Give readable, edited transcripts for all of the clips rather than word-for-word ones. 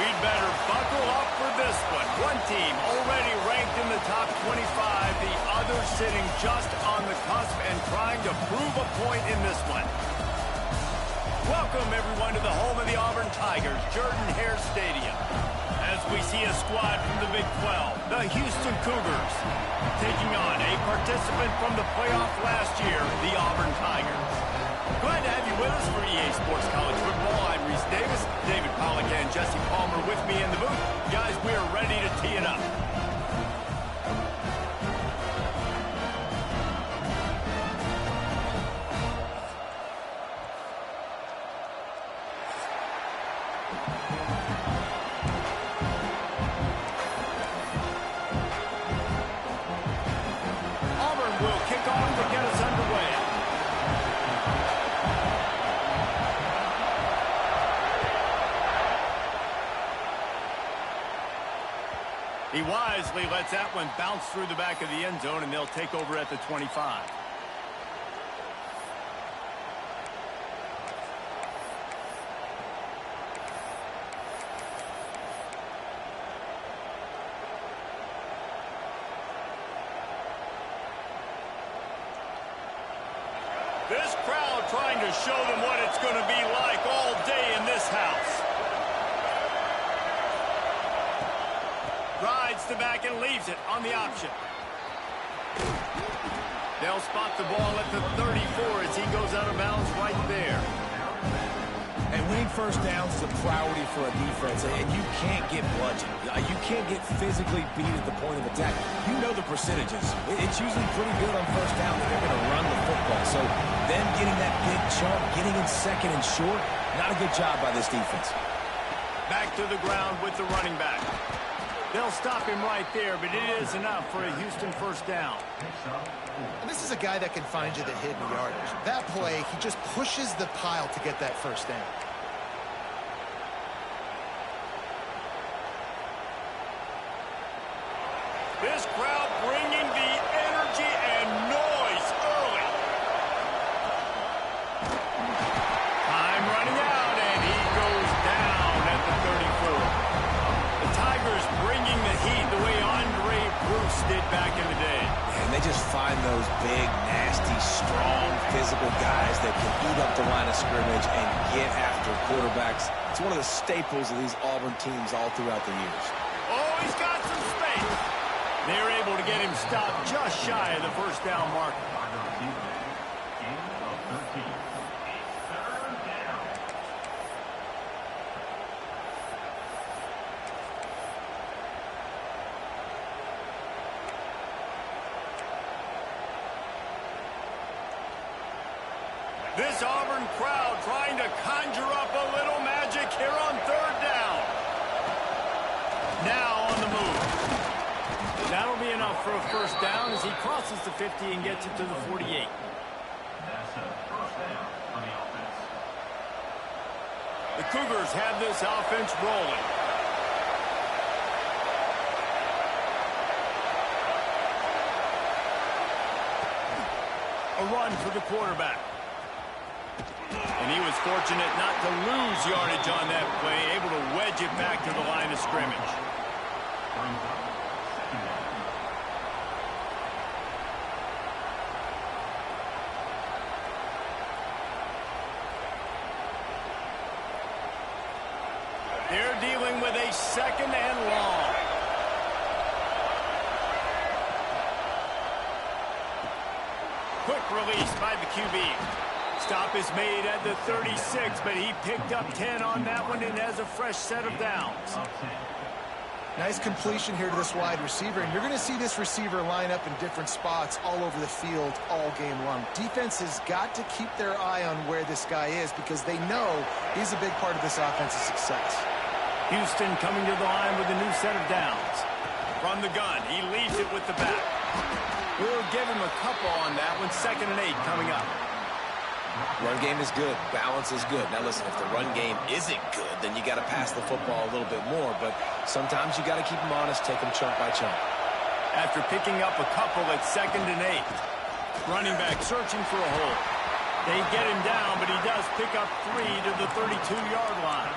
We'd better buckle up for this one. One team already ranked in the top 25, the other sitting just on the cusp and trying to prove a point in this one. Welcome, everyone, to the home of the Auburn Tigers, Jordan-Hare Stadium. As we see a squad from the Big 12, the Houston Cougars, taking on a participant from the playoff last year, the Auburn Tigers. Glad to have you with us for EA Sports College Football. I'm Reese Davis, David Pollack, and Jesse Palmer with me in the booth. Guys, we are ready to tee it up. He wisely lets that one bounce through the back of the end zone, and they'll take over at the 25. This crowd trying to show them what it's going to be like all day in this house. Rides the back and leaves it on the option. They'll spot the ball at the 34 as he goes out of bounds right there. And winning first downs is a priority for a defense, and you can't get bludgeoned. You can't get physically beat at the point of attack. You know the percentages. It's usually pretty good on first down that they're going to run the football. So them getting that big chunk, getting in second and short, not a good job by this defense. Back to the ground with the running back. They'll stop him right there, but it is enough for a Houston first down. And this is a guy that can find you the hidden yardage. That play, he just pushes the pile to get that first down. This crowd bringing the energy and noise early. Time running out, and he goes down at the 34. The Tigers bringing the heat the way Andre Bruce did back in the day. And they just find those big, nasty, strong, physical guys that can eat up the line of scrimmage and get after quarterbacks. It's one of the staples of these Auburn teams all throughout the years. Oh, he's got some space. They're able to get him stopped just shy of the first down marker. This Auburn crowd trying to conjure up a little magic here on third down. Now on the move. That'll be enough for a first down as he crosses the 50 and gets it to the 48. That's a first down for the offense. The Cougars have this offense rolling. A run for the quarterback. And he was fortunate not to lose yardage on that play, able to wedge it back to the line of scrimmage. They're dealing with a second and long. Quick release by the QB. Stop is made at the 36, but he picked up 10 on that one and has a fresh set of downs. Nice completion here to this wide receiver, and you're going to see this receiver line up in different spots all over the field all game long. Defense has got to keep their eye on where this guy is because they know he's a big part of this offense's success. Houston coming to the line with a new set of downs. From the gun, he leaves it with the back. We'll give him a couple on that one. 2nd and 8 coming up. Run game is good. Balance is good. Now, listen, if the run game isn't good, then you got to pass the football a little bit more. But sometimes you got to keep them honest, take them chunk by chunk. After picking up a couple at 2nd and 8. Running back searching for a hole. They get him down, but he does pick up 3 to the 32-yard line.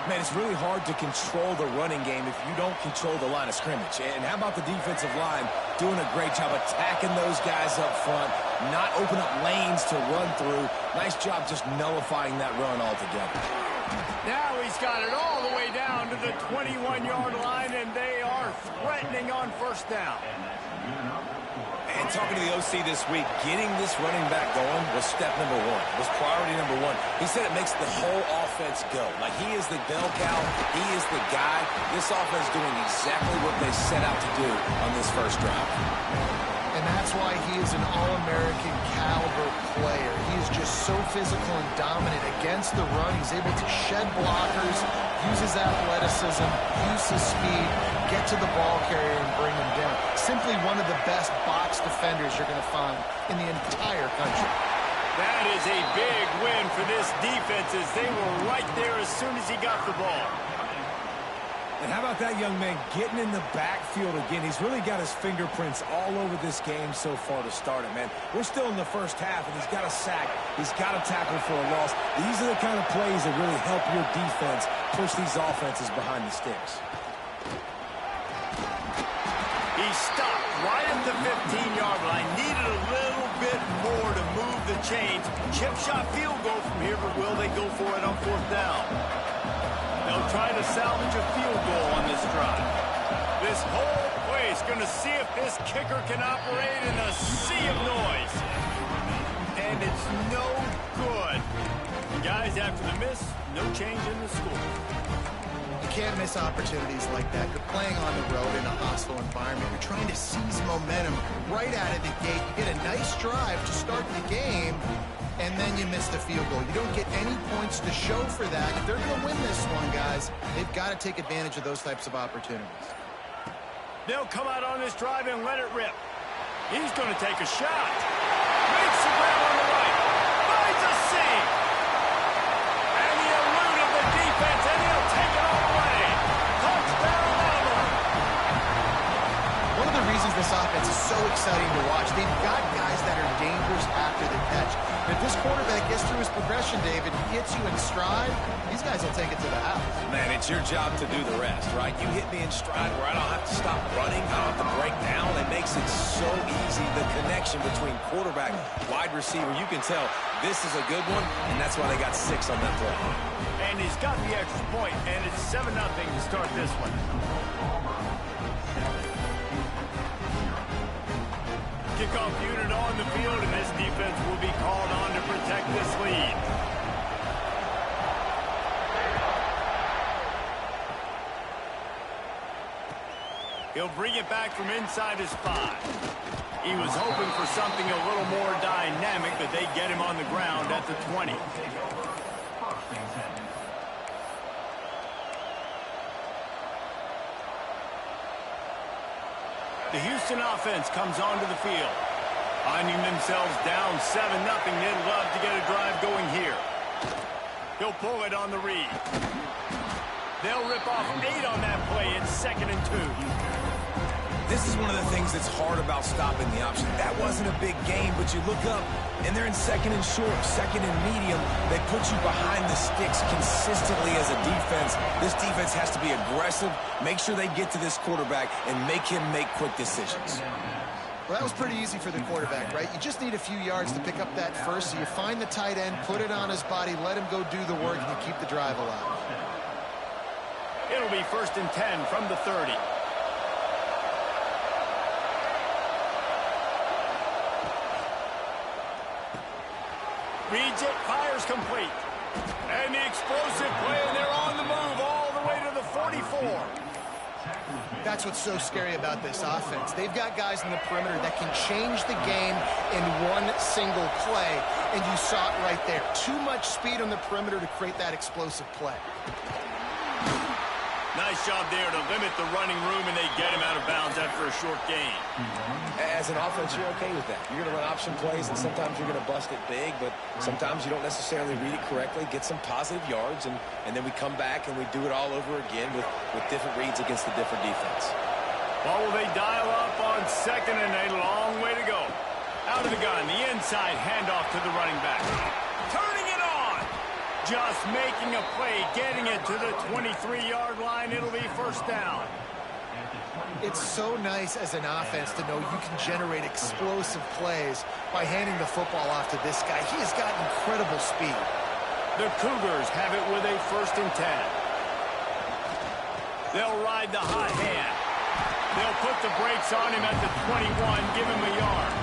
Man, it's really hard to control the running game if you don't control the line of scrimmage. And how about the defensive line doing a great job attacking those guys up front, not open up lanes to run through. Nice job just nullifying that run altogether. Now he's got it all the way down to the 21-yard line, and they are threatening on first down. And talking to the OC this week, getting this running back going was step number one, was priority number one. He said it makes the whole offense go. Like, he is the bell cow. He is the guy. This offense doing exactly what they set out to do on this first drive. And that's why he is an All-American caliber player. He is just so physical and dominant against the run. He's able to shed blockers, use his athleticism, use his speed, get to the ball carrier and bring him down. Simply one of the best box defenders you're going to find in the entire country. That is a big win for this defense as they were right there as soon as he got the ball. And how about that young man getting in the backfield again? He's really got his fingerprints all over this game so far to start it, man. We're still in the first half, and he's got a sack. He's got a tackle for a loss. These are the kind of plays that really help your defense push these offenses behind the sticks. He stopped right at the 15-yard line. Needed a little bit more to move the chains. Chip shot field goal from here, but will they go for it on fourth down? They'll try to salvage a field goal on this drive. This whole place going to see if this kicker can operate in a sea of noise. And it's no good. Guys, after the miss, no change in the score. You can't miss opportunities like that. You're playing on the road in a hostile environment. You're trying to seize momentum right out of the gate. You get a nice drive to start the game, and then you miss the field goal. You don't get any points to show for that. If they're going to win this one, guys, they've got to take advantage of those types of opportunities. They'll come out on this drive and let it rip. He's going to take a shot. Makes the grab on the right. Finds a seam. And the elude of the defense, and he'll take it all the way. Touchdown, Auburn. One of the reasons this offense is so exciting to watch, they've got guys that are dangerous after the catch. If this quarterback gets through his progression, David, hits you in stride, these guys will take it to the house. Man, it's your job to do the rest, right? You hit me in stride where I don't have to stop running, I don't have to break down. It makes it so easy, the connection between quarterback, wide receiver. You can tell this is a good one, and that's why they got 6 on that play. And he's got the extra point, and it's 7-0 to start this one. Kickoff unit on the field, and this defense will be called on to protect this lead. He'll bring it back from inside his 5. He was hoping for something a little more dynamic, but they get him on the ground at the 20. The Houston offense comes onto the field. Finding themselves down 7-0, they'd love to get a drive going here. He'll pull it on the read. They'll rip off 8 on that play. It's 2nd and 2. This is one of the things that's hard about stopping the option. That wasn't a big game, but you look up, and they're in 2nd and short, 2nd and medium. They put you behind the sticks consistently as a defense. This defense has to be aggressive, make sure they get to this quarterback, and make him make quick decisions. Well, that was pretty easy for the quarterback, right? You just need a few yards to pick up that first, so you find the tight end, put it on his body, let him go do the work, and you keep the drive alive. It'll be 1st and 10 from the 30. Reads it, fires complete. And the explosive play, and they're on the move all the way to the 44. That's what's so scary about this offense. They've got guys in the perimeter that can change the game in one single play, and you saw it right there. Too much speed on the perimeter to create that explosive play. Nice job there to limit the running room, and they get him out of bounds after a short gain. As an offense, you're okay with that. You're going to run option plays, and sometimes you're going to bust it big, but sometimes you don't necessarily read it correctly, get some positive yards, and then we come back and we do it all over again with different reads against a different defense. Well, will they dial up on 2nd and a long way to go? Out of the gun, the inside handoff to the running back. Turning it on! just making a play, getting it to the 23-yard line. It'll be first down. It's so nice as an offense to know you can generate explosive plays by handing the football off to this guy. He has got incredible speed. The Cougars have it with a 1st and 10. They'll ride the hot hand. They'll put the brakes on him at the 21, give him a yard.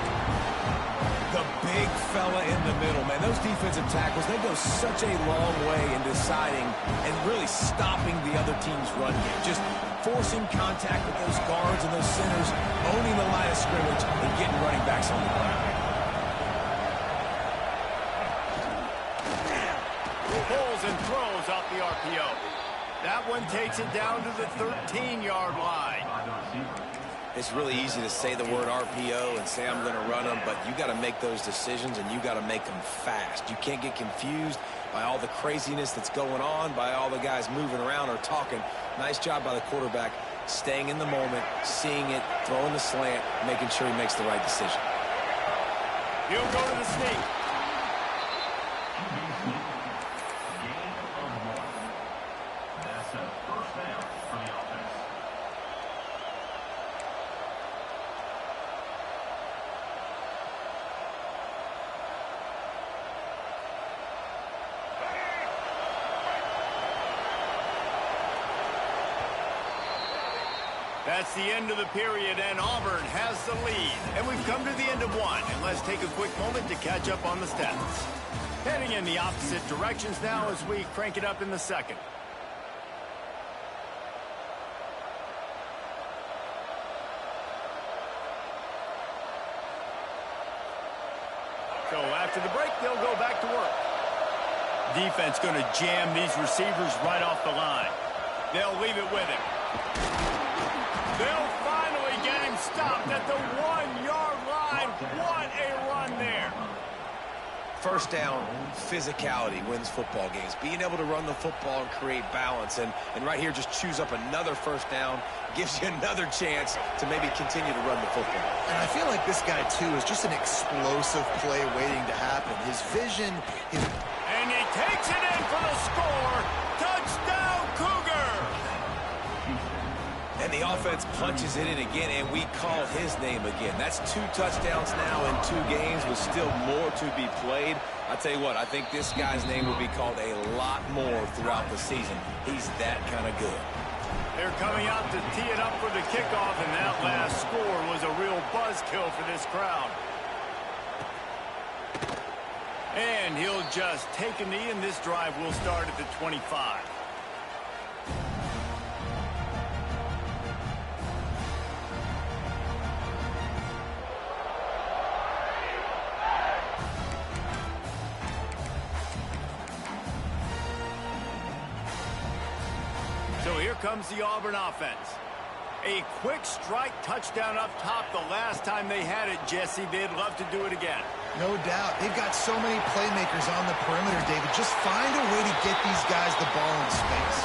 The big fella in the middle, man. Those defensive tackles, they go such a long way in deciding and really stopping the other team's run game. Just forcing contact with those guards and those centers, owning the line of scrimmage, and getting running backs on the ground. Pulls and throws off the RPO. That one takes it down to the 13-yard line. It's really easy to say the word RPO and say I'm going to run them, but you got to make those decisions and you got to make them fast. You can't get confused by all the craziness that's going on, by all the guys moving around or talking. Nice job by the quarterback, staying in the moment, seeing it, throwing the slant, making sure he makes the right decision. He'll go to the sneak. That's a first down for the offense. That's the end of the period, and Auburn has the lead. And we've come to the end of one, and let's take a quick moment to catch up on the stats. Heading in the opposite directions now as we crank it up in the second. So after the break, they'll go back to work. Defense going to jam these receivers right off the line. They'll leave it with him. They'll finally get him stopped at the 1-yard line. What a run there. First down, physicality wins football games. Being able to run the football and create balance. And right here, just choose up another first down. Gives you another chance to maybe continue to run the football. And I feel like this guy, too, is just an explosive play waiting to happen. His vision, his... And he takes it in for the score. Touchdown, Cougar! And the offense punches it in again, and we call his name again. That's 2 touchdowns now in 2 games with still more to be played. I tell you what, I think this guy's name will be called a lot more throughout the season. He's that kind of good. They're coming out to tee it up for the kickoff, and that last score was a real buzzkill for this crowd. And he'll just take a knee, and this drive will start at the 25. So here comes the Auburn offense. A quick strike touchdown up top the last time they had it, Jesse. They'd love to do it again. No doubt. They've got so many playmakers on the perimeter, David. Just find a way to get these guys the ball in space.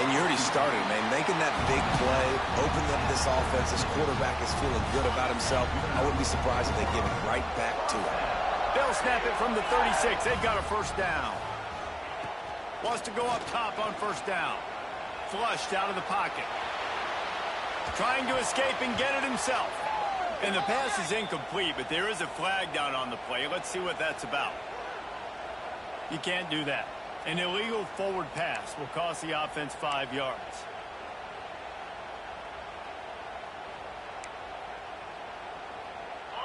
And you already started, man. Making that big play, opening up this offense. This quarterback is feeling good about himself. I wouldn't be surprised if they give it right back to him. They'll snap it from the 36. They've got a first down. Wants to go up top on first down. Flushed out of the pocket. Trying to escape and get it himself. And the pass is incomplete, but there is a flag down on the play. Let's see what that's about. You can't do that. An illegal forward pass will cost the offense 5 yards.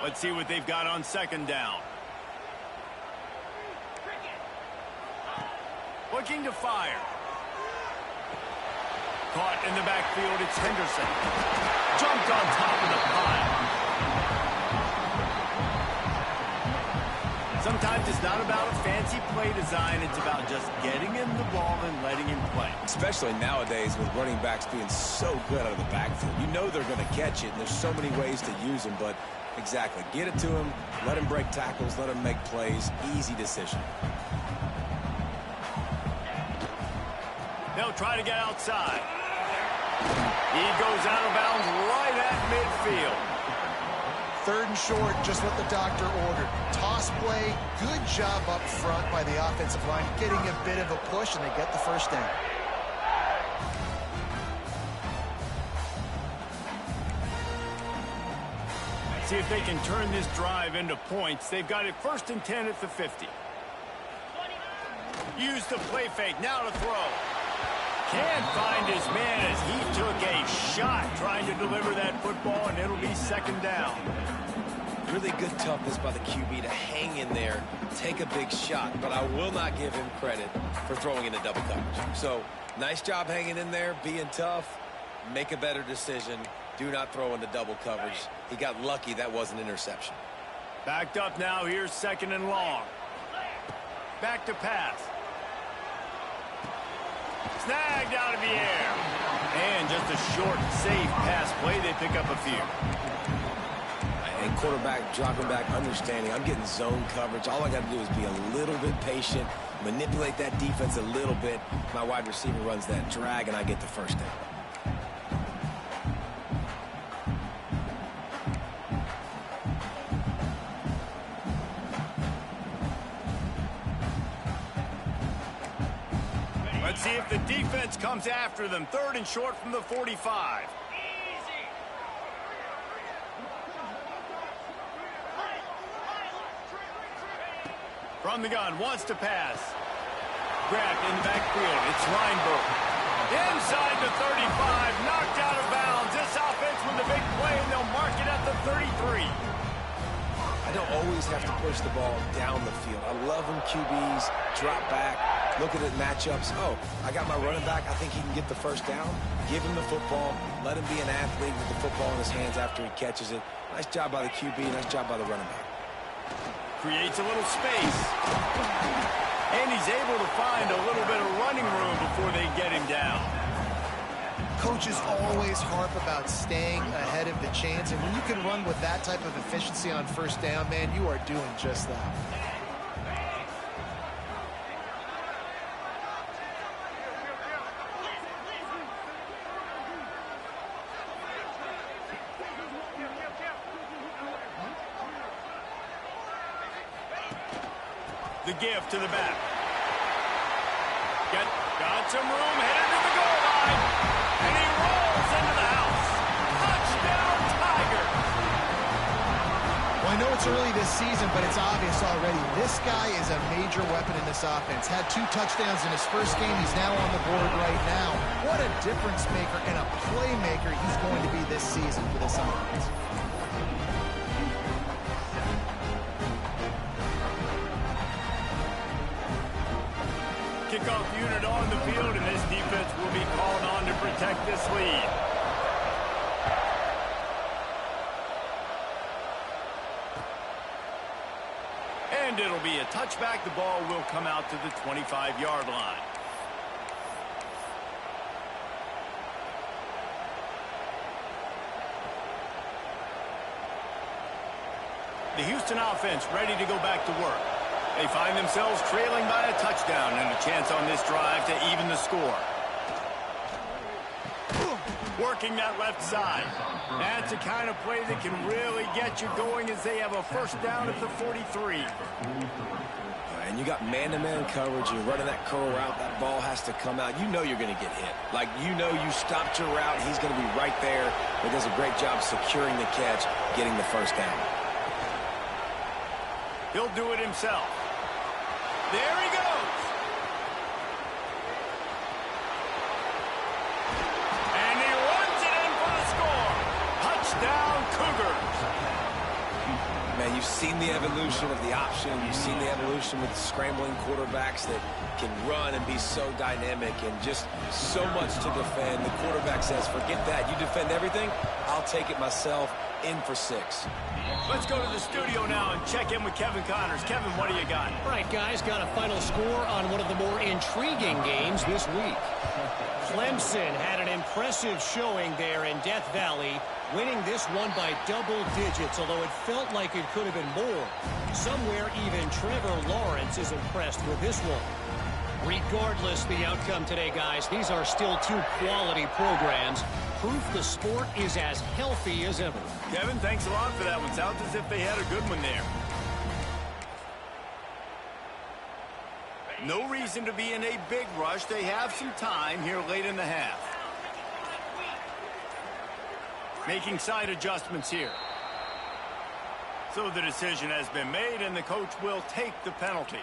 Let's see what they've got on second down. Looking to fire. Caught in the backfield, it's Henderson. Jumped on top of the pile. Sometimes it's not about a fancy play design, it's about just getting him the ball and letting him play. Especially nowadays with running backs being so good out of the backfield. You know they're going to catch it, and there's so many ways to use them, but exactly. Get it to him, let him break tackles, let him make plays. Easy decision. They'll try to get outside. He goes out of bounds right at midfield. 3rd and short, just what the doctor ordered. Toss play, good job up front by the offensive line, getting a bit of a push, and they get the first down. See if they can turn this drive into points. They've got it 1st and 10 at the 50. Use the play fake, now to throw. Can't find his man as he took a shot trying to deliver that football, and it'll be 2nd down. Really good toughness by the QB to hang in there, take a big shot, but I will not give him credit for throwing into double coverage. So, nice job hanging in there, being tough, make a better decision. Do not throw into double coverage. He got lucky that was an interception. Backed up now, here's 2nd and long. Back to pass. Snagged out of the air. And just a short, safe pass play. They pick up a few. And quarterback dropping back, understanding I'm getting zone coverage. All I got to do is be a little bit patient, manipulate that defense a little bit. My wide receiver runs that drag, and I get the first down. Let's see if the defense comes after them. 3rd and short from the 45. From the gun, wants to pass. Grabbed in the backfield. It's Lineberg. Inside the 35, knocked out of bounds. This offense with the big play, and they'll mark it at the 33. I don't always have to push the ball down the field. I love when QBs drop back, look at it matchups. Oh, I got my running back. I think he can get the first down. Give him the football. Let him be an athlete with the football in his hands after he catches it. Nice job by the QB. Nice job by the running back. Creates a little space. And he's able to find a little bit of running room before they get him down. Coaches always harp about staying ahead of the chains, and when you can run with that type of efficiency on 1st down, man, you are doing just that. The give to the back. Got some room, headed to the goal line. And he rolls into the house. Touchdown, Tigers. Well, I know it's early this season, but it's obvious already. This guy is a major weapon in this offense. Had 2 touchdowns in his first game. He's now on the board right now. What a difference maker and a playmaker he's going to be this season for this offense. Kickoff unit on the field, and this defense will be called on to protect this lead. And it'll be a touchback. The ball will come out to the 25-yard line. The Houston offense ready to go back to work. They find themselves trailing by a touchdown and a chance on this drive to even the score. Working that left side. That's the kind of play that can really get you going as they have a 1st down at the 43. And you got man-to-man coverage. You're running that curl route. That ball has to come out. You know you're going to get hit. Like, you know you stopped your route. He's going to be right there. He does a great job securing the catch, getting the 1st down. He'll do it himself. There he goes. And he runs it in for the score. Touchdown, Cougars. Man, you've seen the evolution of the option. You've seen the evolution with scrambling quarterbacks that can run and be so dynamic and just so much to defend. The quarterback says, forget that. You defend everything, I'll take it myself. In for 6. Let's go to the studio now and check in with Kevin Connors. Kevin, what do you got? All right, guys, got a final score on one of the more intriguing games this week. Clemson had an impressive showing there in Death Valley, winning this one by double digits, although it felt like it could have been more. Somewhere even Trevor Lawrence is impressed with this one. Regardless the outcome today, guys, these are still 2 quality programs. proof the sport is as healthy as ever. Kevin, thanks a lot for that one. Sounds as if they had a good one there. No reason to be in a big rush. They have some time here late in the half. Making side adjustments here. So the decision has been made, and the coach will take the penalty.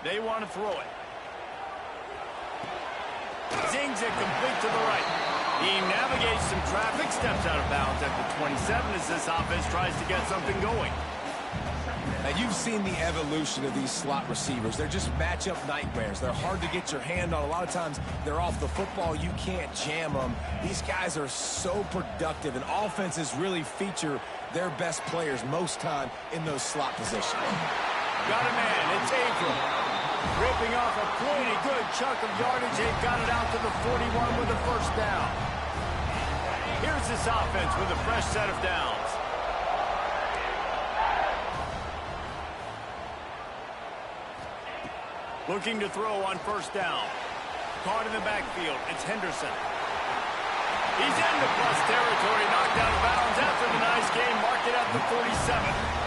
They want to throw it. Zings it complete to the right. He navigates some traffic, steps out of bounds at the 27 as this offense tries to get something going. Now, you've seen the evolution of these slot receivers. They're just matchup nightmares. They're hard to get your hand on. A lot of times, they're off the football. You can't jam them. These guys are so productive, and offenses really feature their best players most time in those slot positions. Got a man. It's Abram. Ripping off a pretty good chunk of yardage. They've got it out to the 41 with a first down. Here's this offense with a fresh set of downs. Looking to throw on first down. Caught in the backfield. It's Henderson. He's in the plus territory. Knocked out of bounds after the nice game. Marked it at the 47.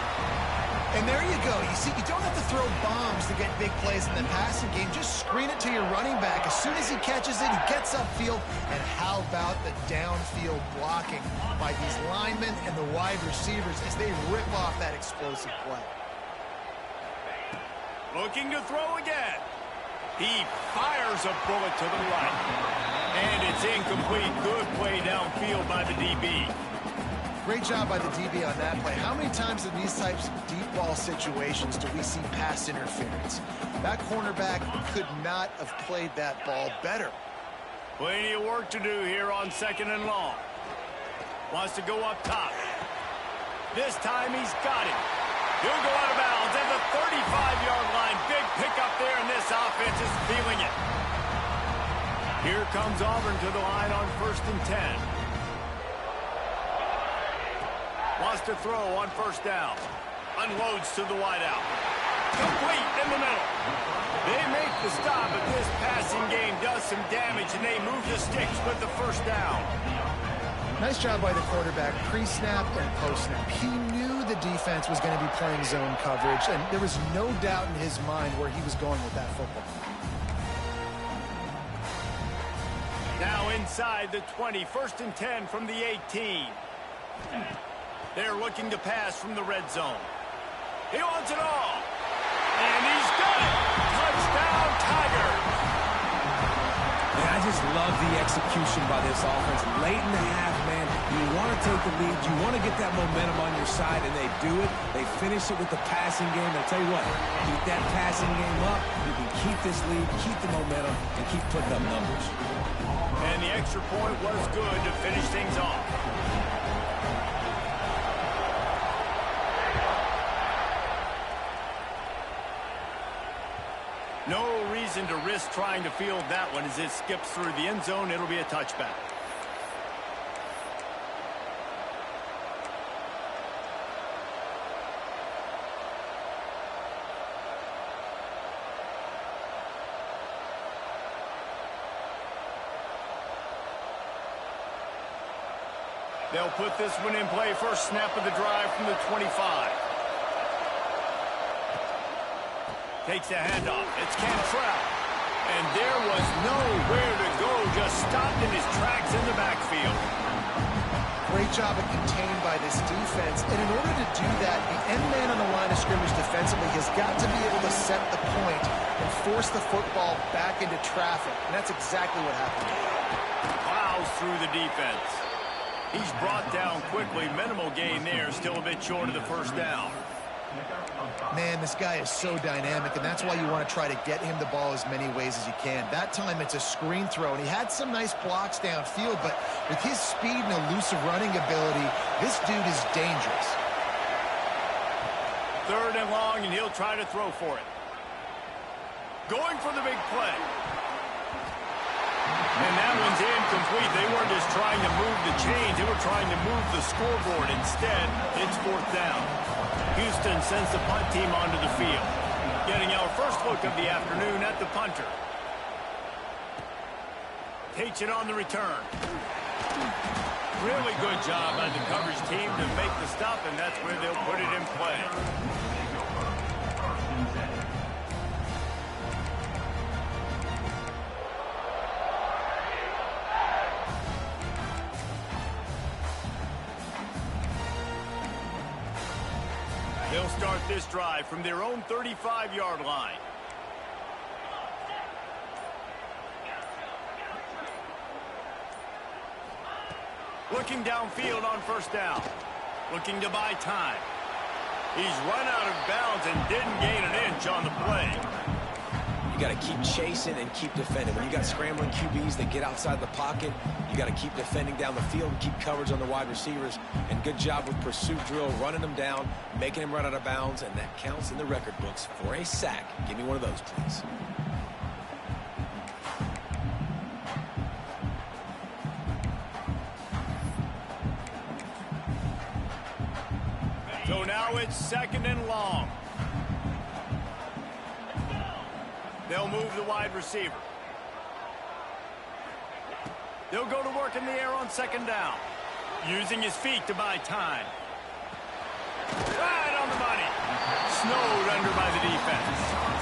And there you go. You see, you don't have to throw bombs to get big plays in the passing game. Just screen it to your running back. As soon as he catches it, he gets upfield. And how about the downfield blocking by these linemen and the wide receivers as they rip off that explosive play. Looking to throw again. He fires a bullet to the right. And it's incomplete. Good play downfield by the DB. Great job by the DB on that play. How many times in these types of deep ball situations do we see pass interference? That cornerback could not have played that ball better. Plenty of work to do here on 2nd and long. Wants to go up top. This time he's got it. He'll go out of bounds at the 35-yard line. Big pickup there, and this offense is feeling it. Here comes Auburn to the line on 1st and 10. Wants to throw on first down. Unloads to the wideout. Complete in the middle. They make the stop, but this passing game does some damage, and they move the sticks with the first down. Nice job by the quarterback, pre-snap and post-snap. He knew the defense was going to be playing zone coverage, and there was no doubt in his mind where he was going with that football. Now inside the 20, 1st and 10 from the 18. They're looking to pass from the red zone. He wants it all. And he's got it. Touchdown, Tigers. And I just love the execution by this offense. Late in the half, man, you want to take the lead. You want to get that momentum on your side, and they do it. They finish it with the passing game. I'll tell you what, keep that passing game up. You can keep this lead, keep the momentum, and keep putting up numbers. And the extra point was good to finish things off. No reason to risk trying to field that one as it skips through the end zone. It'll be a touchback. They'll put this one in play. First snap of the drive from the 25. Takes a handoff. It's Cantrell. And there was nowhere to go. Just stopped in his tracks in the backfield. Great job of contained by this defense. And in order to do that, the end man on the line of scrimmage defensively has got to be able to set the point and force the football back into traffic. And that's exactly what happened. Plows through the defense. He's brought down quickly. Minimal gain there. Still a bit short of the first down. Man, this guy is so dynamic, and that's why you want to try to get him the ball as many ways as you can. That time, it's a screen throw, and he had some nice blocks downfield, but with his speed and elusive running ability, this dude is dangerous. 3rd and long, and he'll try to throw for it. Going for the big play. trying to move the chains. They were trying to move the scoreboard. Instead, it's fourth down. Houston sends the punt team onto the field. Getting our first look of the afternoon at the punter. Takes it on the return. Really good job by the coverage team to make the stop, and that's where they'll put it in play. They'll start this drive from their own 35-yard line. Looking downfield on first down. Looking to buy time. He's run out of bounds and didn't gain an inch on the play. You got to keep chasing and keep defending. When you got scrambling QBs that get outside the pocket, you got to keep defending down the field and keep coverage on the wide receivers. And good job with pursuit drill, running them down, making them run out of bounds, and that counts in the record books for a sack. Give me one of those, please. So now it's second and long. They'll move the wide receiver. They'll go to work in the air on second down. Using his feet to buy time. Right on the money. Snowed under by the defense.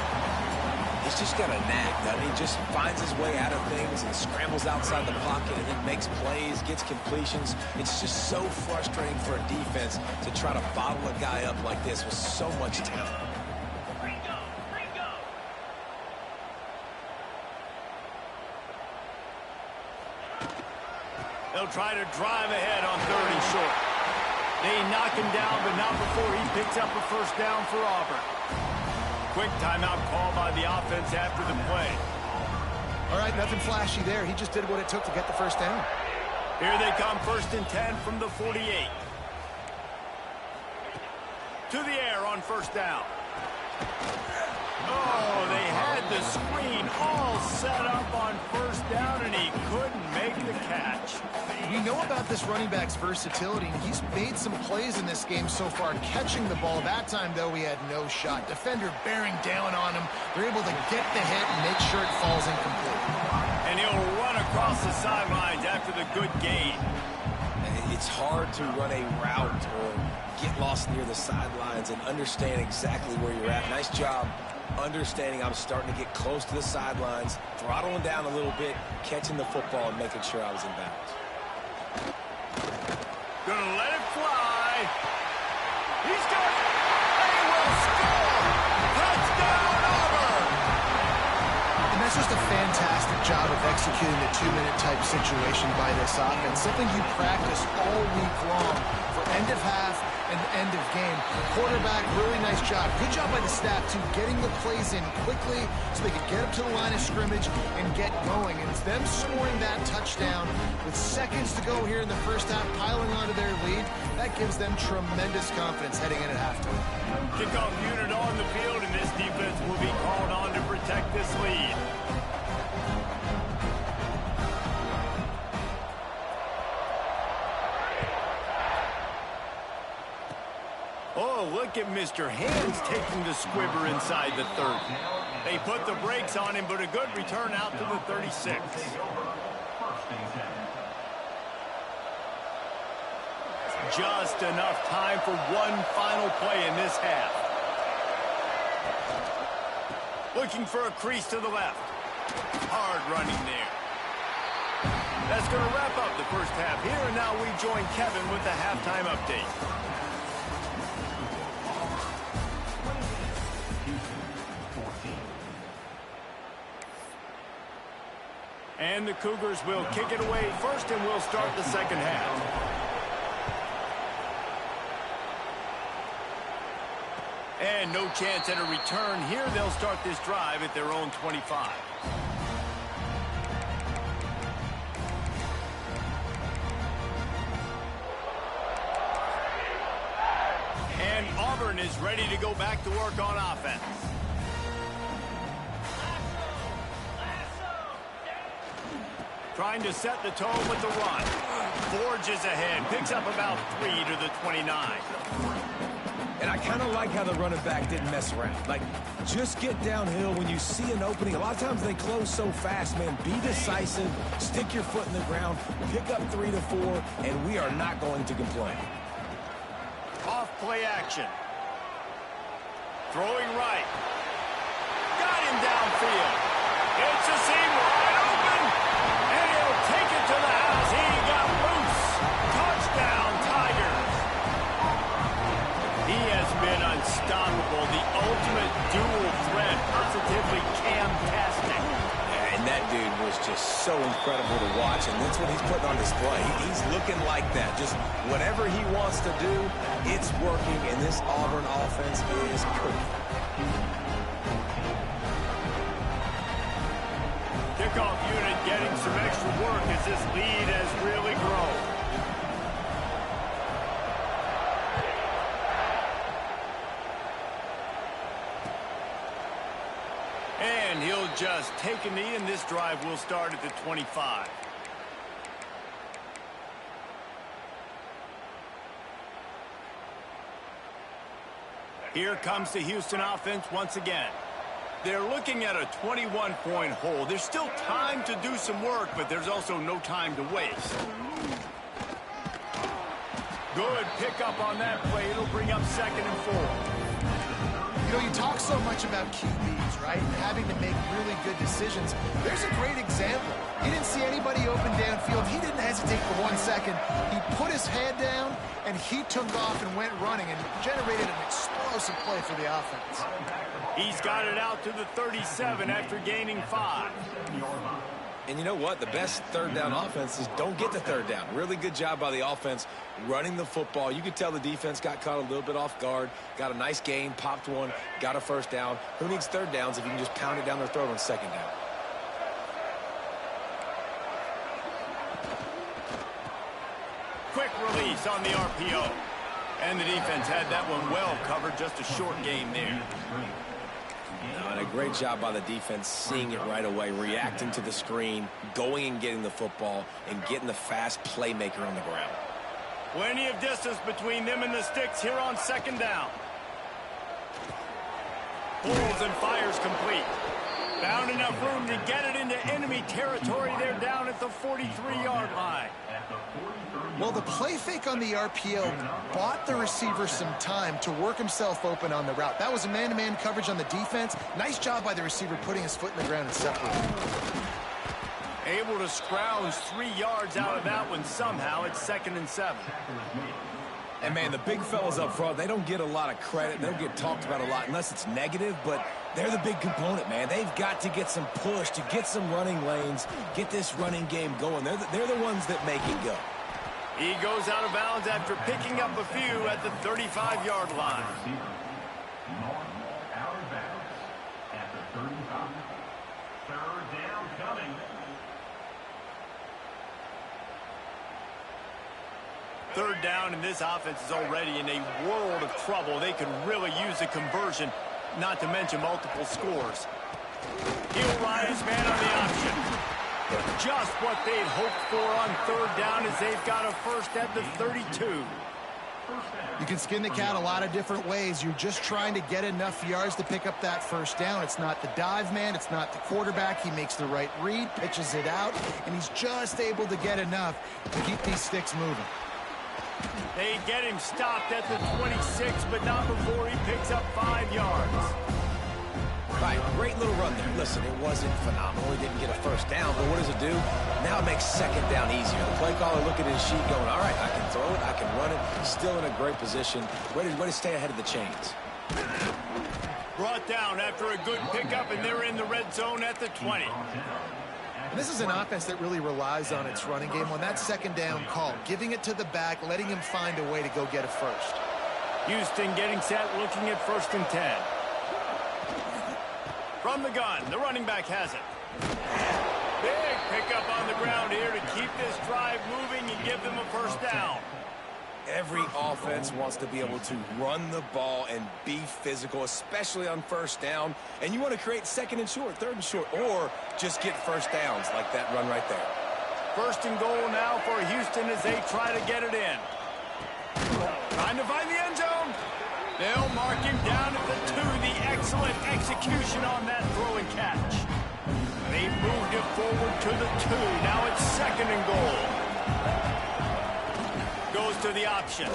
He's just got a knack, doesn't he? He just finds his way out of things and scrambles outside the pocket and then makes plays, gets completions. It's just so frustrating for a defense to try to bottle a guy up like this with so much talent. They'll try to drive ahead on third and short. They knock him down, but not before he picks up a first down for Auburn. Quick timeout call by the offense after the play. All right, nothing flashy there. He just did what it took to get the first down. Here they come, first and 10 from the 48. To the air on first down. Oh, they had the screen all set up on first down, and he couldn't make the catch. We know about this running back's versatility, and he's made some plays in this game so far catching the ball. That time, though, he had no shot. Defender bearing down on him. They're able to get the hit and make sure it falls incomplete. And he'll run across the sidelines after the good gain. It's hard to run a route or get lost near the sidelines and understand exactly where you're at. Nice job understanding I'm starting to get close to the sidelines, throttling down a little bit, catching the football and making sure I was in bounds. Gonna let it fly. He's got it. They will score. Touchdown, Auburn. And that's just a fantastic job of executing the two-minute type situation by this offense. Something you practice all week long for end of half and end of game. Quarterback, really nice job. Good job by the staff, too, getting the plays in quickly so they could get up to the line of scrimmage and get going. And it's them scoring that touchdown with seconds to go here in the first half, piling onto their lead. That gives them tremendous confidence heading in at halftime. Kickoff unit on the field, and this defense will be called on to protect this lead. Oh, look at Mr. Hands taking the squibber inside the 30. They put the brakes on him, but a good return out to the 36. Just enough time for one final play in this half. Looking for a crease to the left. Hard running there. That's going to wrap up the first half here, and now we join Kevin with the halftime update. And the Cougars will kick it away first, and we'll start the second half. And no chance at a return here. They'll start this drive at their own 25. And Auburn is ready to go back to work on offense. Trying to set the tone with the run. Forges ahead. Picks up about 3 to the 29. And I kind of like how the running back didn't mess around. Like, just get downhill when you see an opening. A lot of times they close so fast, man. Be decisive. Stick your foot in the ground. Pick up 3 to 4, and we are not going to complain. Off play action. Throwing right. Got him downfield. It's a seam wide open. And he'll take it to the house. He got loose. Touchdown, Tigers. He has been unstoppable. The ultimate dual threat. Positively Cam-tastic. And that dude was just so incredible to watch, and that's what he's putting on display. He's looking like that. Just whatever he wants to do, it's working, and this Auburn offense is cooking. Kickoff unit getting some extra work as this lead has really grown. And he'll just take a knee, and this drive will start at the 25. Here comes the Houston offense once again. They're looking at a 21-point hole. There's still time to do some work, but there's also no time to waste. Good pickup on that play. It'll bring up 2nd and 4. You know, you talk so much about QBs, right? And having to make really good decisions. There's a great example. He didn't see anybody open downfield. He didn't hesitate for 1 second. He put his head down, and he took off and went running and generated an explosive play for the offense. He's got it out to the 37 after gaining 5. And you know what? The best third down offenses don't get the third down. Really good job by the offense running the football. You could tell the defense got caught a little bit off guard, got a nice gain, popped one, got a first down. Who needs third downs if you can just pound it down their throat on 2nd down? Quick release on the RPO. And the defense had that one well covered, just a short gain there. And a great job by the defense seeing it right away, reacting to the screen, going and getting the football, and getting the fast playmaker on the ground. Plenty of distance between them and the sticks here on 2nd down. Pulls and fires complete. Found enough room to get it into enemy territory. They're down at the 43-yard line. Well, the play fake on the RPO bought the receiver some time to work himself open on the route. That was a man-to-man coverage on the defense. Nice job by the receiver putting his foot in the ground and separating. Able to scrounge 3 yards out of that one somehow. It's 2nd and 7. And, man, the big fellas up front, they don't get a lot of credit. They don't get talked about a lot unless it's negative, but they're the big component, man. They've got to get some push, to get some running lanes, get this running game going. They're the ones that make it go. He goes out of bounds after picking up a few at the 35-yard line. Out of bounds at the 35. Third down coming. Third down, and this offense is already in a world of trouble. They could really use a conversion, not to mention multiple scores. He'll ride his man on the option. Just what they'd hoped for on 3rd down as they've got a first at the 32. You can skin the cat a lot of different ways. You're just trying to get enough yards to pick up that first down. It's not the dive man. It's not the quarterback. He makes the right read, pitches it out, and he's just able to get enough to keep these sticks moving. They get him stopped at the 26, but not before he picks up 5 yards. Right, great little run there. Listen, it wasn't phenomenal. He didn't get a first down, but what does it do? Now it makes 2nd down easier. The play caller looking at his sheet going, all right, I can throw it, I can run it. Still in a great position. Ready to stay ahead of the chains. Brought down after a good pickup, and they're in the red zone at the 20. And this is an offense that really relies on its running game on that 2nd down call, giving it to the back, letting him find a way to go get a first. Houston getting set, looking at 1st and 10. From the gun, the running back has it. Big pickup on the ground here to keep this drive moving and give them a first down. Every offense wants to be able to run the ball and be physical, especially on 1st down. And you want to create 2nd and short, 3rd and short, or just get first downs like that run right there. First and goal now for Houston as they try to get it in. Trying to find the end zone. They'll mark him down at the 2. The excellent execution on that throw and catch. They moved it forward to the 2. Now it's second and goal. Goes to the option.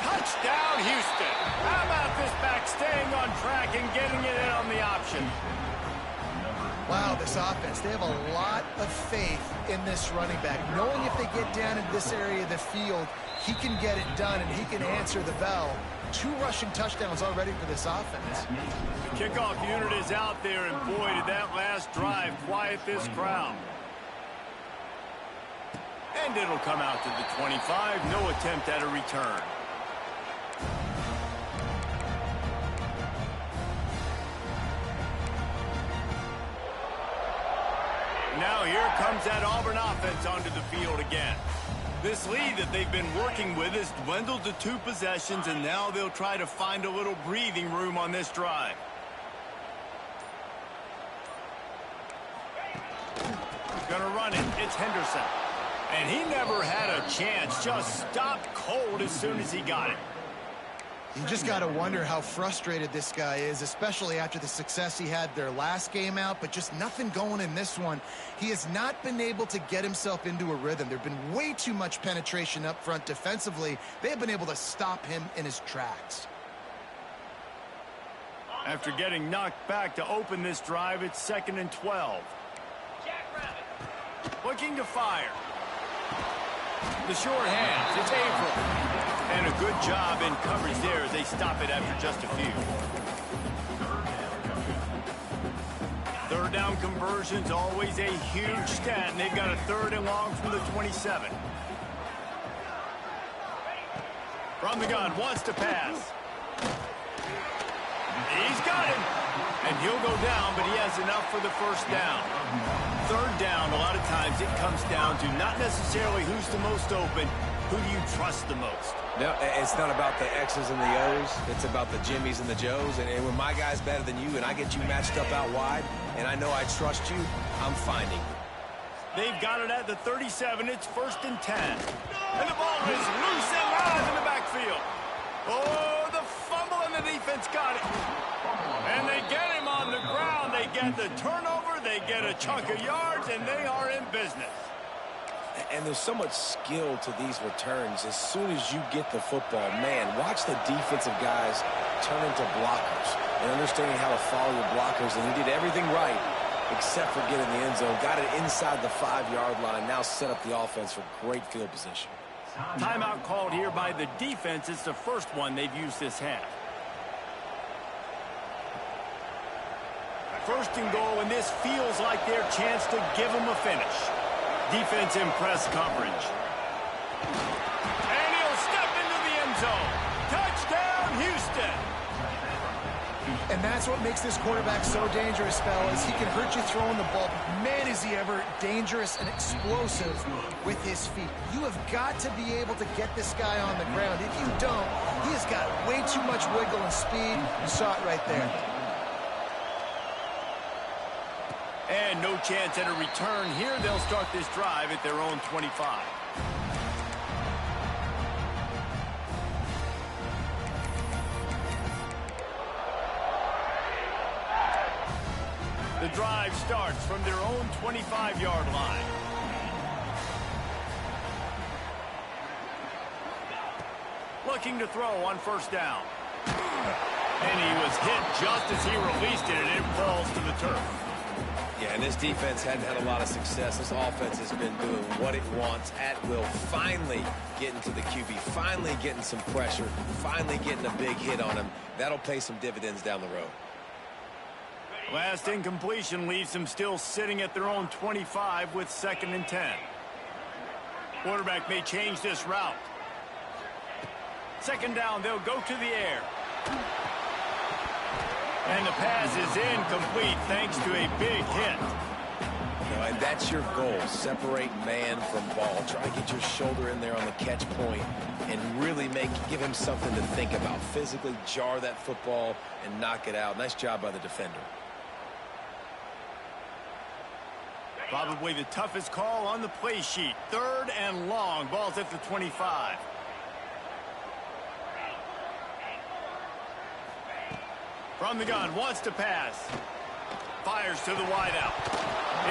Touchdown, Houston. How about this back staying on track and getting it in on the option? Wow, this offense, they have a lot of faith in this running back. Knowing if they get down in this area of the field, he can get it done and he can answer the bell. 2 rushing touchdowns already for this offense. The kickoff unit is out there, and boy, did that last drive quiet this crowd. And it'll come out to the 25. No attempt at a return. Now here comes that Auburn offense onto the field again. This lead that they've been working with has dwindled to 2 possessions, and now they'll try to find a little breathing room on this drive. Gonna run it. It's Henderson. And he never had a chance. Just stopped cold as soon as he got it. You just got to wonder how frustrated this guy is, especially after the success he had their last game out, but just nothing going in this one. He has not been able to get himself into a rhythm. There have been way too much penetration up front defensively. They have been able to stop him in his tracks. After getting knocked back to open this drive, it's second and 12. Looking to fire. The short hands. It's April. And a good job in coverage there as they stop it after just a few. Third down conversion's always a huge stat, and they've got a 3rd and long from the 27. From the gun, wants to pass. He's got him. And he'll go down, but he has enough for the first down. 3rd down, a lot of times it comes down to not necessarily who's the most open, who do you trust the most? No, it's not about the X's and the O's. It's about the Jimmys and the Joes. And when my guy's better than you and I get you matched up out wide and I know I trust you, I'm finding you. They've got it at the 37. It's 1st and 10. And the ball is loose and live in the backfield. Oh, the fumble, and the defense got it. And they get him on the ground. They get the turnover. They get a chunk of yards, and they are in business. And there's so much skill to these returns. As soon as you get the football, man, watch the defensive guys turn into blockers and understanding how to follow your blockers. And he did everything right except for getting the end zone. Got it inside the 5-yard line. Now set up the offense for great field position. Timeout called here by the defense. It's the first one they've used this half. 1st and goal, and this feels like their chance to give them a finish. Defense in press coverage. And he'll step into the end zone. Touchdown, Houston. And that's what makes this quarterback so dangerous, fellas. He can hurt you throwing the ball. Man, is he ever dangerous and explosive with his feet. You have got to be able to get this guy on the ground. If you don't, he has got way too much wiggle and speed. You saw it right there. And no chance at a return here. They'll start this drive at their own 25. The drive starts from their own 25-yard line. Looking to throw on 1st down. And he was hit just as he released it, and it falls to the turf. Yeah, and this defense hadn't had a lot of success. This offense has been doing what it wants at will. Finally getting to the QB, finally getting some pressure, finally getting a big hit on him. That'll pay some dividends down the road. Last incompletion leaves them still sitting at their own 25 with 2nd and 10. Quarterback may change this route. 2nd down, they'll go to the air. And the pass is incomplete thanks to a big hit. And that's your goal. Separate man from ball. Try to get your shoulder in there on the catch point and really give him something to think about. Physically jar that football and knock it out. Nice job by the defender. Probably the toughest call on the play sheet. 3rd and long. Ball's at the 25. From the gun, wants to pass. Fires to the wideout.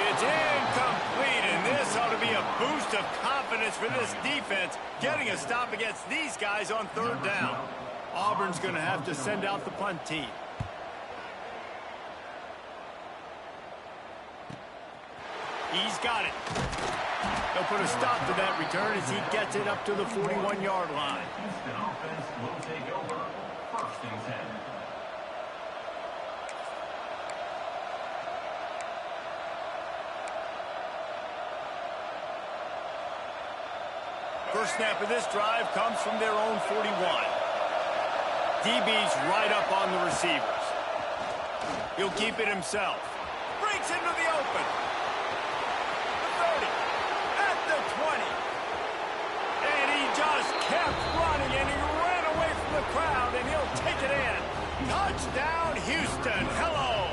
It's incomplete, and this ought to be a boost of confidence for this defense, getting a stop against these guys on 3rd down. Auburn's going to have to send out the punt team. He's got it. They'll put a stop to that return as he gets it up to the 41-yard line. Houston offense will take over. 1st and 10. First snap of this drive comes from their own 41. DB's right up on the receivers. He'll keep it himself. Breaks into the open. The 30. At the 20. And he just kept running, and he ran away from the crowd, and he'll take it in. Touchdown, Houston. Hello.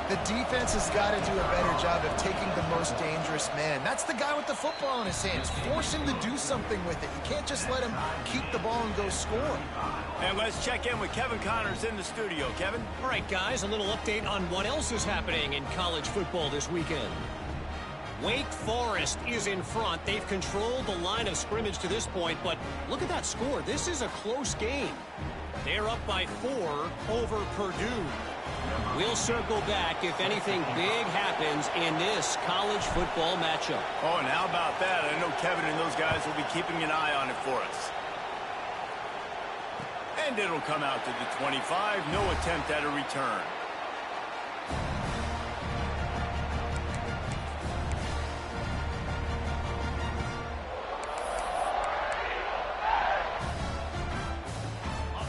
The defense has got to do a better job of taking the most dangerous man. That's the guy with the football in his hands. Force him to do something with it. You can't just let him keep the ball and go score. And let's check in with Kevin Connors in the studio. Kevin? All right, guys, a little update on what else is happening in college football this weekend. Wake Forest is in front. They've controlled the line of scrimmage to this point, but look at that score. This is a close game. They're up by 4 over Purdue. We'll circle back if anything big happens in this college football matchup. Oh, and how about that? I know Kevin and those guys will be keeping an eye on it for us. And it'll come out to the 25. No attempt at a return.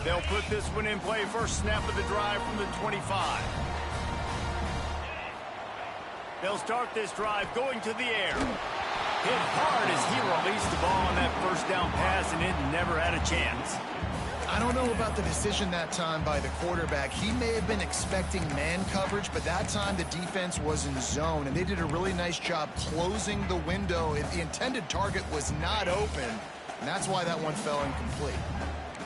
They'll put this one in play. First snap of the drive from the 25. They'll start this drive going to the air. Hit hard as he released the ball on that first down pass, and it never had a chance. I don't know about the decision that time by the quarterback. He may have been expecting man coverage, but that time the defense was in zone, and they did a really nice job closing the window. If the intended target was not open, and that's why that one fell incomplete.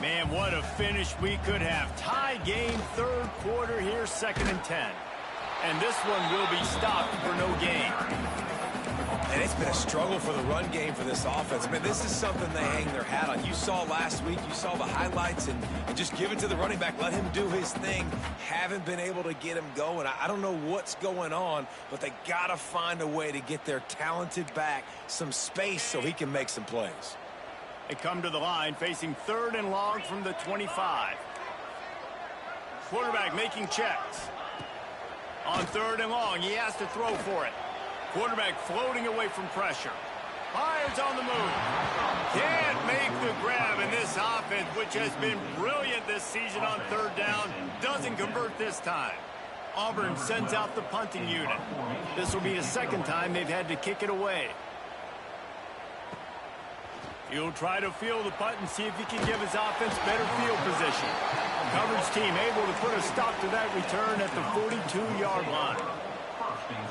Man, what a finish we could have. Tie game, 3rd quarter here, 2nd and 10. And this one will be stopped for no gain. And it's been a struggle for the run game for this offense. Man, this is something they hang their hat on. You saw last week, you saw the highlights, and just give it to the running back. Let him do his thing. Haven't been able to get him going. I don't know what's going on, but they got to find a way to get their talented back some space so he can make some plays. They come to the line facing 3rd and long from the 25. Quarterback making checks. On 3rd and long, he has to throw for it. Quarterback floating away from pressure. Fires on the move. Can't make the grab, and this offense, which has been brilliant this season on 3rd down, doesn't convert this time. Auburn sends out the punting unit. This will be the 2nd time they've had to kick it away. He'll try to field the punt and see if he can give his offense better field position. Coverage team able to put a stop to that return at the 42-yard line. 1st and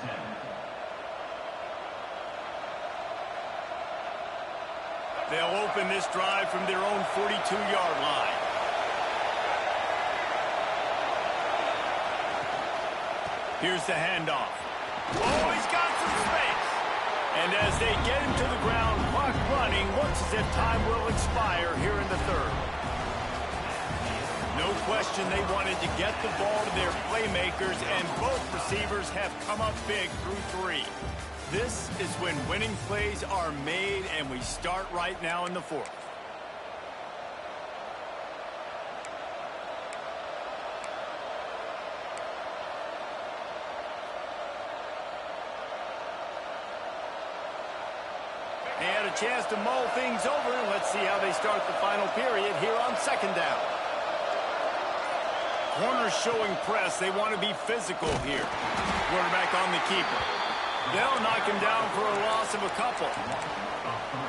10. They'll open this drive from their own 42-yard line. Here's the handoff. Oh, he's got some space. And as they get him to the ground, clock running, looks as if time will expire here in the 3rd. No question they wanted to get the ball to their playmakers, and both receivers have come up big through 3. This is when winning plays are made, and we start right now in the 4th. They had a chance to mull things over, and let's see how they start the final period here on 2nd down. Corners showing press. They want to be physical here. Quarterback on the keeper. They'll knock him down for a loss of a couple.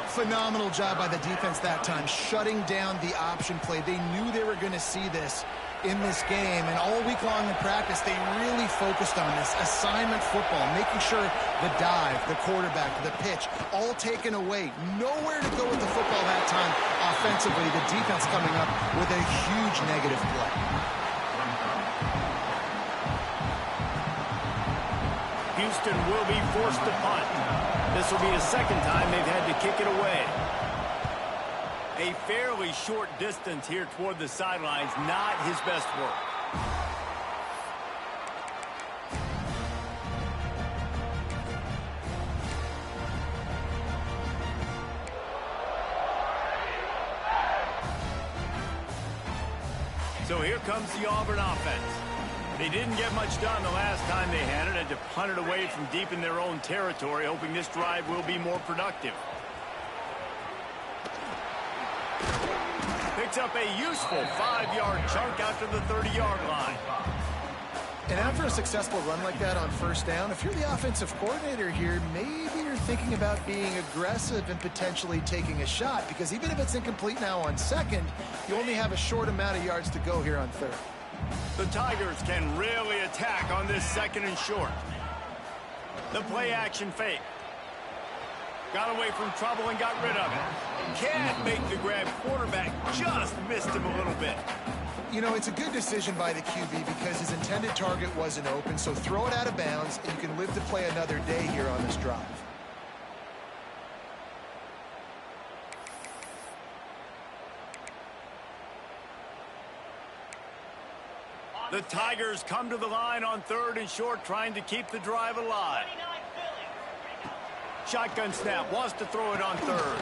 Phenomenal job by the defense that time, shutting down the option play. They knew they were going to see this. in this game, and all week long in practice, they really focused on this assignment football, making sure the dive, the quarterback, the pitch, all taken away. Nowhere to go with the football that time offensively. The defense coming up with a huge negative play. Houston will be forced to punt. This will be the second time they've had to kick it away. A fairly short distance here toward the sidelines, not his best work. So here comes the Auburn offense. They didn't get much done the last time they had it, had to punt it away from deep in their own territory, hoping this drive will be more productive. Picks up a useful 5-yard chunk out to the 30-yard line. And after a successful run like that on first down, if you're the offensive coordinator here, maybe you're thinking about being aggressive and potentially taking a shot, because even if it's incomplete now on second, you only have a short amount of yards to go here on third. The Tigers can really attack on this second and short. The play action fake. Got away from trouble and got rid of it. Can't make the grab. Quarterback just missed him a little bit. You know, it's a good decision by the QB because his intended target wasn't open, so throw it out of bounds, and you can live to play another day here on this drive. The Tigers come to the line on third and short, trying to keep the drive alive. Shotgun snap, wants to throw it on third.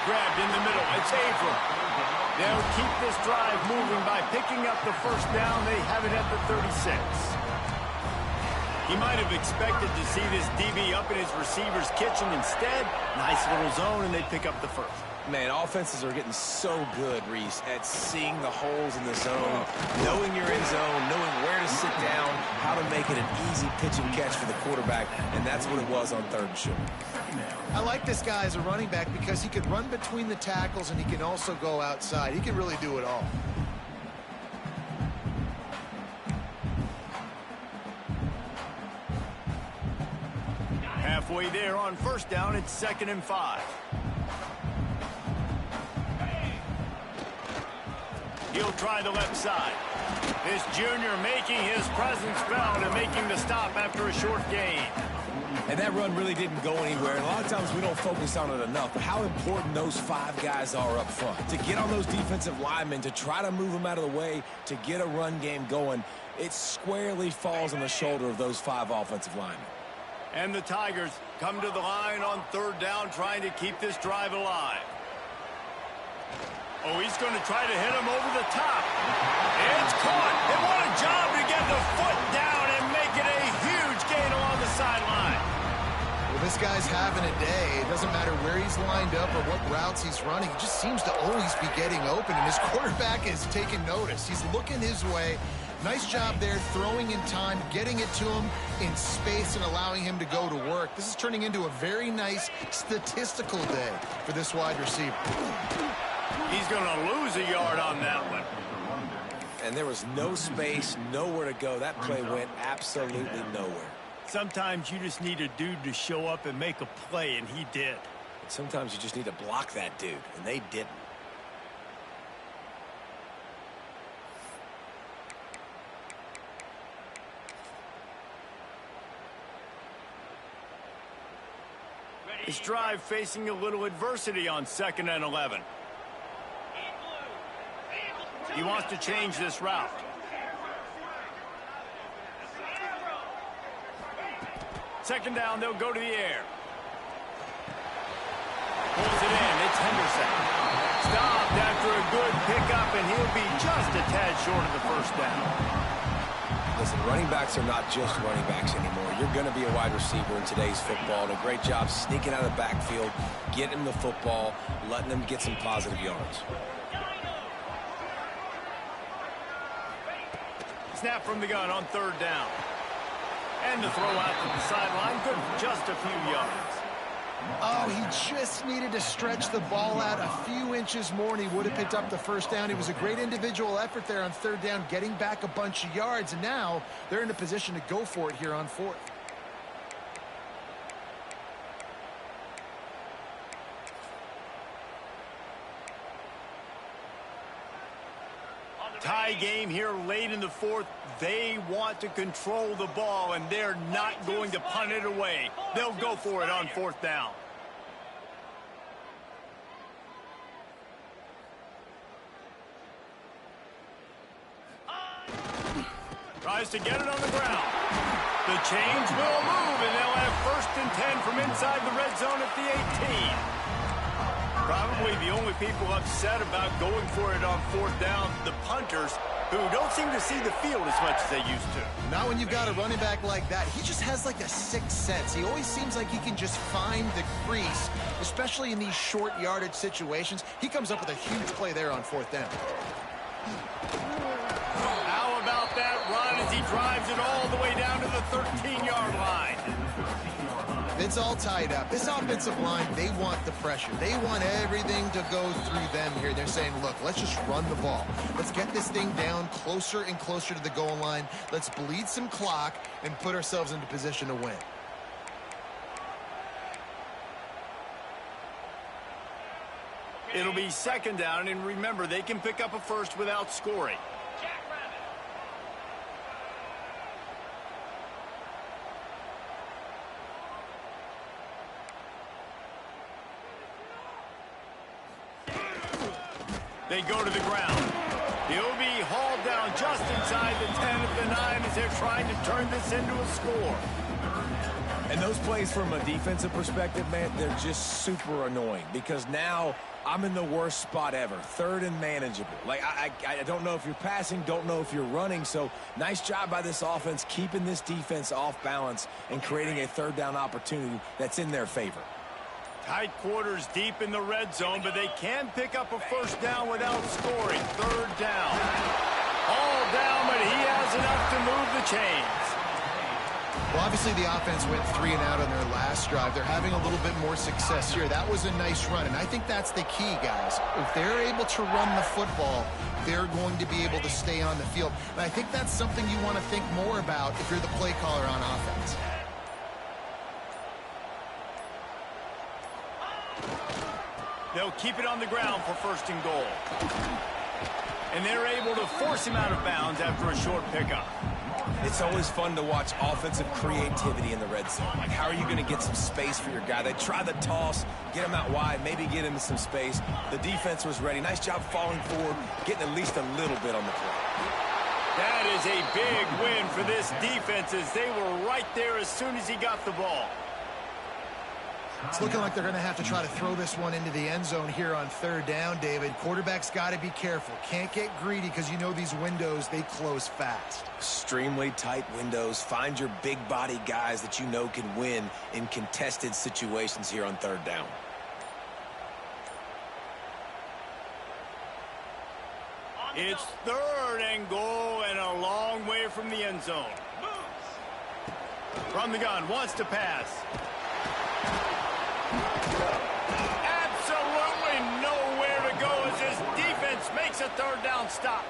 Grabbed in the middle, it's Abram. They'll keep this drive moving by picking up the first down. They have it at the 36. He might have expected to see this DB up in his receiver's kitchen. Instead, nice little zone, and they pick up the first. Man, offenses are getting so good, Reese, at seeing the holes in the zone, knowing you're in zone, knowing where to sit down, how to make it an easy pitch and catch for the quarterback, and that's what it was on third and short. I like this guy as a running back because he can run between the tackles and he can also go outside. He can really do it all. Halfway there on first down, it's 2nd and 5. He'll try the left side. This junior making his presence felt and making the stop after a short gain. And that run really didn't go anywhere. And a lot of times we don't focus on it enough, but how important those 5 guys are up front. To get on those defensive linemen, to try to move them out of the way, to get a run game going, it squarely falls on the shoulder of those 5 offensive linemen. And the Tigers come to the line on third down, trying to keep this drive alive. Oh, he's going to try to hit him over the top. It's caught. And what a job to get the foot down and make it a huge gain along the sideline. Well, this guy's having a day. It doesn't matter where he's lined up or what routes he's running. He just seems to always be getting open, and his quarterback is taking notice. He's looking his way. Nice job there, throwing in time, getting it to him in space and allowing him to go to work. This is turning into a very nice statistical day for this wide receiver. He's going to lose a yard on that one. And there was no space, nowhere to go. That play went absolutely nowhere. Sometimes you just need a dude to show up and make a play, and he did. Sometimes you just need to block that dude, and they didn't. This drive facing a little adversity on 2nd and 11. He wants to change this route. Second down, they'll go to the air. Pulls it in, it's Henderson. Stopped after a good pickup, and he'll be just a tad short of the first down. Listen, running backs are not just running backs anymore. You're going to be a wide receiver in today's football, and a great job sneaking out of the backfield, getting the football, letting them get some positive yards. Snap from the gun on third down. And the throw out to the sideline, good for just a few yards. Oh, he just needed to stretch the ball out a few inches more, and he would have picked up the first down. It was a great individual effort there on third down, getting back a bunch of yards, and now they're in a position to go for it here on fourth. Tie game here late in the fourth. They want to control the ball, and they're not going to punt it away. They'll go for it on fourth down. Tries to get it on the ground. The chains will move, and they'll have 1st and 10 from inside the red zone at the 18. Probably the only people upset about going for it on fourth down, the punters, who don't seem to see the field as much as they used to. Not when you've got a running back like that. He just has like a sixth sense. He always seems like he can just find the crease, especially in these short yardage situations. He comes up with a huge play there on fourth down. How about that run as he drives it all the way down to the 13-yard line? It's all tied up. This offensive line, they want the pressure. They want everything to go through them here. They're saying, look, let's just run the ball. Let's get this thing down closer and closer to the goal line. Let's bleed some clock and put ourselves into position to win. It'll be 2nd down, and remember, they can pick up a first without scoring. They go to the ground. He'll be hauled down just inside the 10 of the 9 as they're trying to turn this into a score. And those plays from a defensive perspective, man, they're just super annoying because now I'm in the worst spot ever. 3rd and manageable. Like, I don't know if you're passing, don't know if you're running. So nice job by this offense keeping this defense off balance and creating a 3rd down opportunity that's in their favor. Tight quarters deep in the red zone, but they can pick up a first down without scoring. 3rd down. All down, but he has enough to move the chains. Well, obviously the offense went 3 and out on their last drive. They're having a little bit more success here. That was a nice run, and I think that's the key, guys. If they're able to run the football, they're going to be able to stay on the field. And I think that's something you want to think more about if you're the play caller on offense. They'll keep it on the ground for 1st and goal. And they're able to force him out of bounds after a short pickup. It's always fun to watch offensive creativity in the red zone. Like, how are you going to get some space for your guy? They try the toss, get him out wide, maybe get him some space. The defense was ready. Nice job falling forward, getting at least a little bit on the play. That is a big win for this defense as they were right there as soon as he got the ball. It's looking like they're going to have to try to throw this one into the end zone here on 3rd down, David. Quarterback's got to be careful. Can't get greedy because you know these windows, they close fast. Extremely tight windows. Find your big body guys that you know can win in contested situations here on 3rd down. It's 3rd and goal and a long way from the end zone. From the gun, wants to pass. Absolutely nowhere to go as his defense makes a 3rd down stop.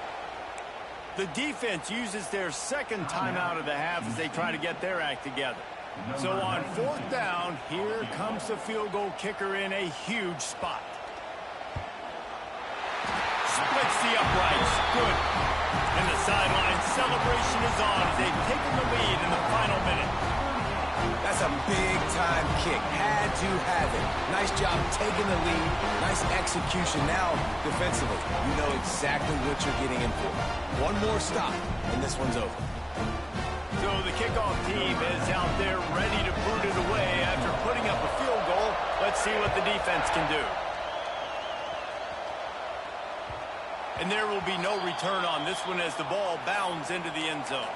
The defense uses their 2nd timeout of the half as they try to get their act together. So on 4th down, here comes the field goal kicker in a huge spot. Splits the uprights. Good. And the sideline celebration is on as they've taken the lead in the final minute. That's a big-time kick. Had to have it. Nice job taking the lead. Nice execution. Now, defensively, you know exactly what you're getting in for. One more stop, and this one's over. So the kickoff team is out there ready to boot it away after putting up a field goal. Let's see what the defense can do. And there will be no return on this one as the ball bounds into the end zone.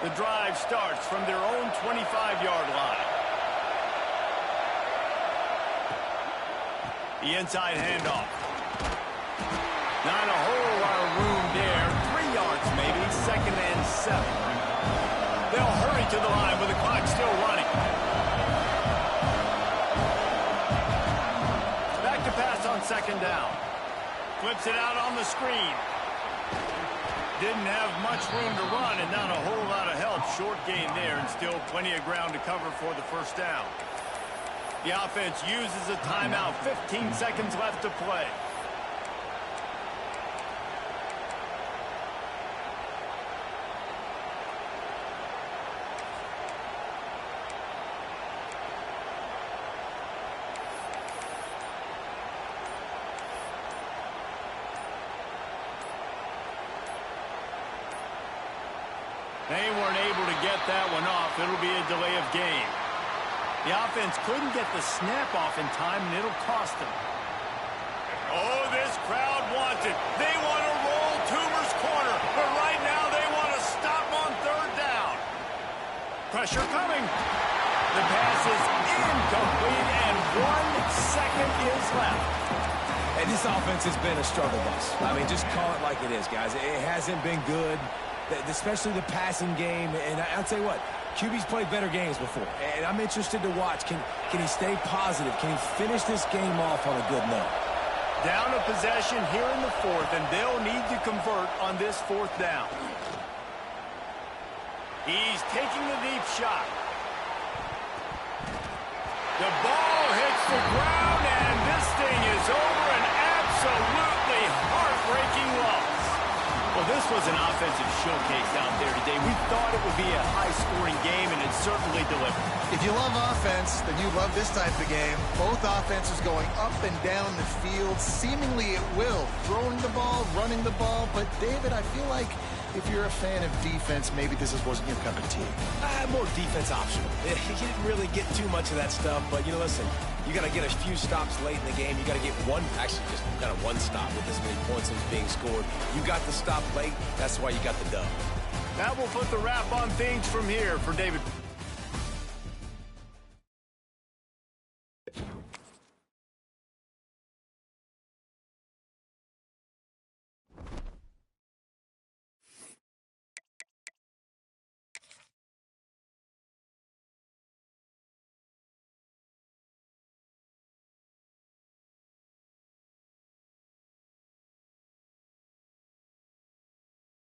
The drive starts from their own 25-yard line. The inside handoff. Not a whole lot of room there. 3 yards maybe. 2nd and 7. They'll hurry to the line with the clock still running. Back to pass on 2nd down. Flips it out on the screen. Didn't have much room to run and not a whole lot of help. Short gain there and still plenty of ground to cover for the 1st down. The offense uses a timeout. 15 seconds left to play. They weren't able to get that one off. It'll be a delay of game. The offense couldn't get the snap off in time, and it'll cost them. Oh, this crowd wants it. They want to roll Toomer's corner, but right now they want to stop on 3rd down. Pressure coming. The pass is incomplete, and 1 second is left. And this offense has been a struggle bus. I mean, just call it like it is, guys. It hasn't been good, especially the passing game. And I'll tell you what, QB's played better games before, and I'm interested to watch. Can he stay positive? Can he finish this game off on a good note? Down a possession here in the 4th, and they'll need to convert on this 4th down. He's taking a deep shot. The ball hits the ground, and this thing is over. An absolutely heartbreaking loss. Well, this was an offensive showcase out there today. We thought it would be a high-scoring game, and it certainly delivered. If you love offense, then you love this type of game. Both offenses going up and down the field, seemingly at will. Throwing the ball, running the ball. But, David, I feel like if you're a fan of defense, maybe this wasn't your cup of tea. More defense optional. You didn't really get too much of that stuff, but, listen, you got to get a few stops late in the game. You got to get actually just kind of one stop with this many points that was being scored. You got the stop late. That's why you got the dub. That will put the wrap on things from here for David.